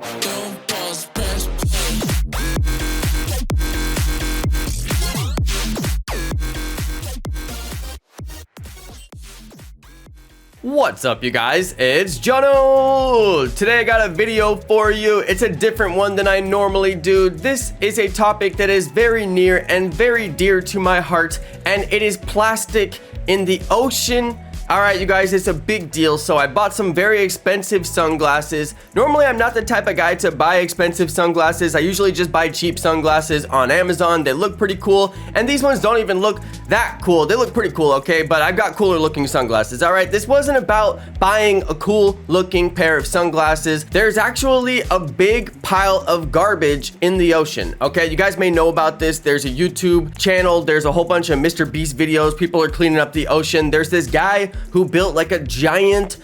Don't pause, press play. What's up, you guys? It's Jonno! Today I got a video for you. It's a different one than I normally do. This is a topic that is very near and very dear to my heart, and it is plastic in the ocean. Alright, you guys, it's a big deal. So I bought some very expensive sunglasses. Normally, I'm not the type of guy to buy expensive sunglasses. I usually just buy cheap sunglasses on Amazon. They look pretty cool, and these ones don't even look that cool. They look pretty cool, okay? But I've got cooler looking sunglasses. Alright, this wasn't about buying a cool looking pair of sunglasses. There's actually a big pile of garbage in the ocean, okay? You guys may know about this. There's a YouTube channel. There's a whole bunch of Mr. Beast videos. People are cleaning up the ocean. There's this guy who built like a giant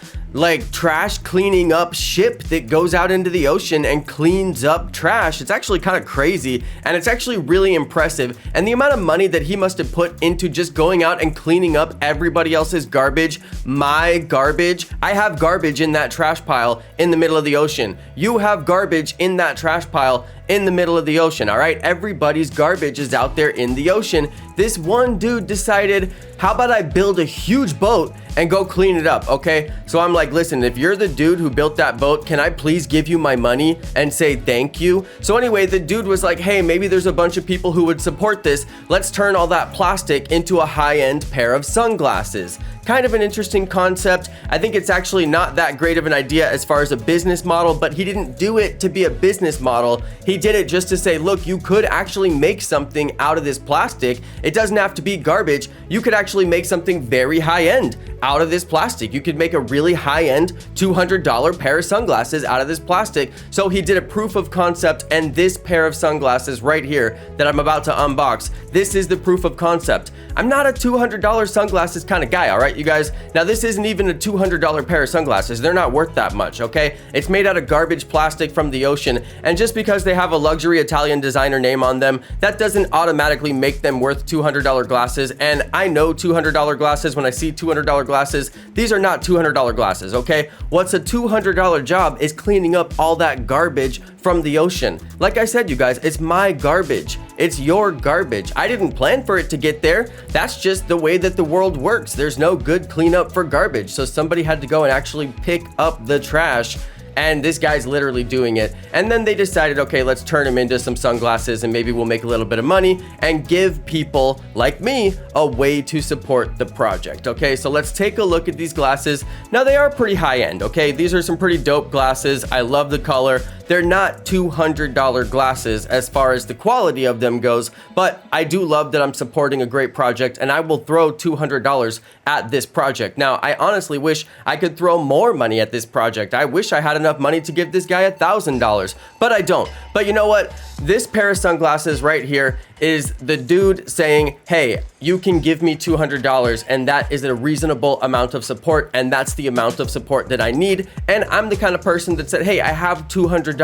trash cleaning up ship that goes out into the ocean and cleans up trash. It's actually kind of crazy, and it's actually really impressive. And the amount of money that he must have put into just going out and cleaning up everybody else's garbage, my garbage. I have garbage in that trash pile in the middle of the ocean. You have garbage in that trash pile in the middle of the ocean. All right, everybody's garbage is out there in the ocean. This one dude decided, how about I build a huge boat and go clean it up, okay? So I'm like, listen, if you're the dude who built that boat, can I please give you my money and say thank you? So anyway, the dude was like, hey, maybe there's a bunch of people who would support this. Let's turn all that plastic into a high-end pair of sunglasses. Kind of an interesting concept. I think it's actually not that great of an idea as far as a business model, but he didn't do it to be a business model. He did it just to say, look, you could actually make something out of this plastic. It doesn't have to be garbage. You could actually make something very high-end out of this plastic. You could make a really high-end $200 pair of sunglasses out of this plastic. So he did a proof of concept, and this pair of sunglasses right here that I'm about to unbox, this is the proof of concept. I'm not a $200 sunglasses kind of guy, all right, you guys? Now, this isn't even a $200 pair of sunglasses. They're not worth that much, okay? It's made out of garbage plastic from the ocean, and just because they have a luxury Italian designer name on them, that doesn't automatically make them worth $200 glasses. And I know $200 glasses. When I see $200 glasses, these are not $200 glasses, okay? What's a $200 job is cleaning up all that garbage from the ocean. Like I said, you guys, it's my garbage. It's your garbage. I didn't plan for it to get there. That's just the way that the world works. There's no good cleanup for garbage. So somebody had to go and actually pick up the trash. And this guy's literally doing it. And then they decided, okay, let's turn him into some sunglasses and maybe we'll make a little bit of money and give people like me a way to support the project. Okay, so let's take a look at these glasses. Now, they are pretty high end, okay? These are some pretty dope glasses. I love the color. They're not $200 glasses as far as the quality of them goes, but I do love that I'm supporting a great project, and I will throw $200 at this project. Now, I honestly wish I could throw more money at this project. I wish I had enough money to give this guy $1,000, but I don't. But you know what? This pair of sunglasses right here is the dude saying, hey, you can give me $200, and that is a reasonable amount of support, and that's the amount of support that I need. And I'm the kind of person that said, hey, I have $200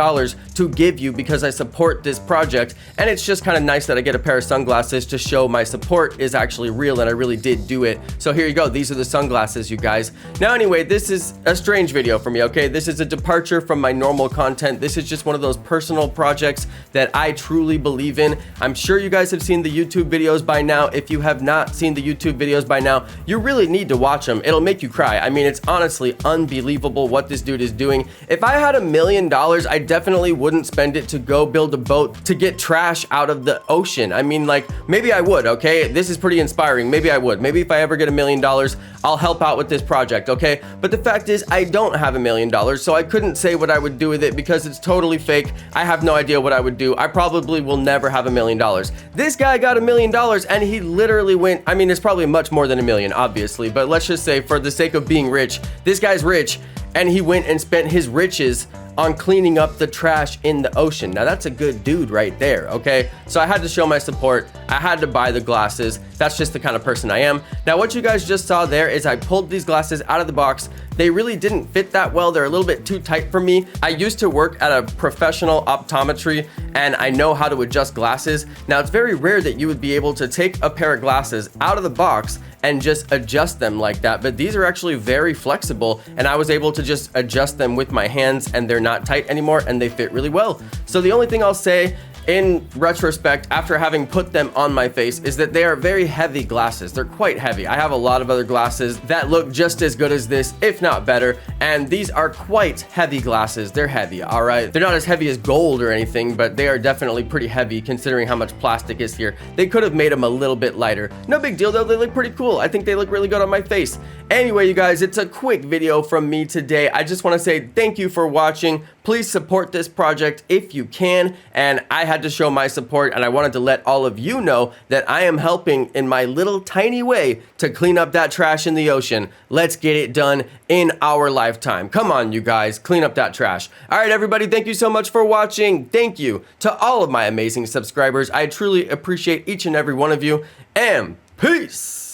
to give you because I support this project, and it's just kind of nice that I get a pair of sunglasses to show my support is actually real and I really did do it. So here you go. These are the sunglasses, you guys. Now, anyway, this is a strange video for me, okay? This is a departure from my normal content. This is just one of those personal projects that I truly believe in. I'm sure you guys have seen the YouTube videos by now. If you have not seen the YouTube videos by now, you really need to watch them. It'll make you cry. I mean, it's honestly unbelievable what this dude is doing. If I had $1 million, I definitely wouldn't spend it to go build a boat to get trash out of the ocean. I mean, like, maybe I would, okay? This is pretty inspiring. Maybe I would. Maybe if I ever get $1 million, I'll help out with this project, okay? But the fact is, I don't have $1 million, so I couldn't say what I would do with it because it's totally fake. I have no idea what I would do. I probably will never have $1 million. This guy got $1 million, and he literally went, I mean, it's probably much more than $1 million, obviously, but let's just say for the sake of being rich, this guy's rich, and he went and spent his riches on cleaning up the trash in the ocean. Now, that's a good dude right there, okay? So I had to show my support. I had to buy the glasses. That's just the kind of person I am. Now, what you guys just saw there is I pulled these glasses out of the box. They really didn't fit that well. They're a little bit too tight for me. I used to work at a professional optometry, and I know how to adjust glasses. Now, it's very rare that you would be able to take a pair of glasses out of the box and just adjust them like that, but these are actually very flexible, and I was able to just adjust them with my hands, and they're not tight anymore and they fit really well. So the only thing I'll say in retrospect, after having put them on my face, is that they are very heavy glasses. They're quite heavy. I have a lot of other glasses that look just as good as this, if not better, and these are quite heavy glasses. They're heavy, all right? They're not as heavy as gold or anything, but they are definitely pretty heavy considering how much plastic is here. They could have made them a little bit lighter. No big deal though, they look pretty cool. I think they look really good on my face. Anyway, you guys, it's a quick video from me today. I just want to say thank you for watching. Please support this project if you can, and I had to show my support, and I wanted to let all of you know that I am helping in my little tiny way to clean up that trash in the ocean. Let's get it done in our lifetime. Come on, you guys, clean up that trash. All right, everybody, thank you so much for watching. Thank you to all of my amazing subscribers. I truly appreciate each and every one of you, and peace.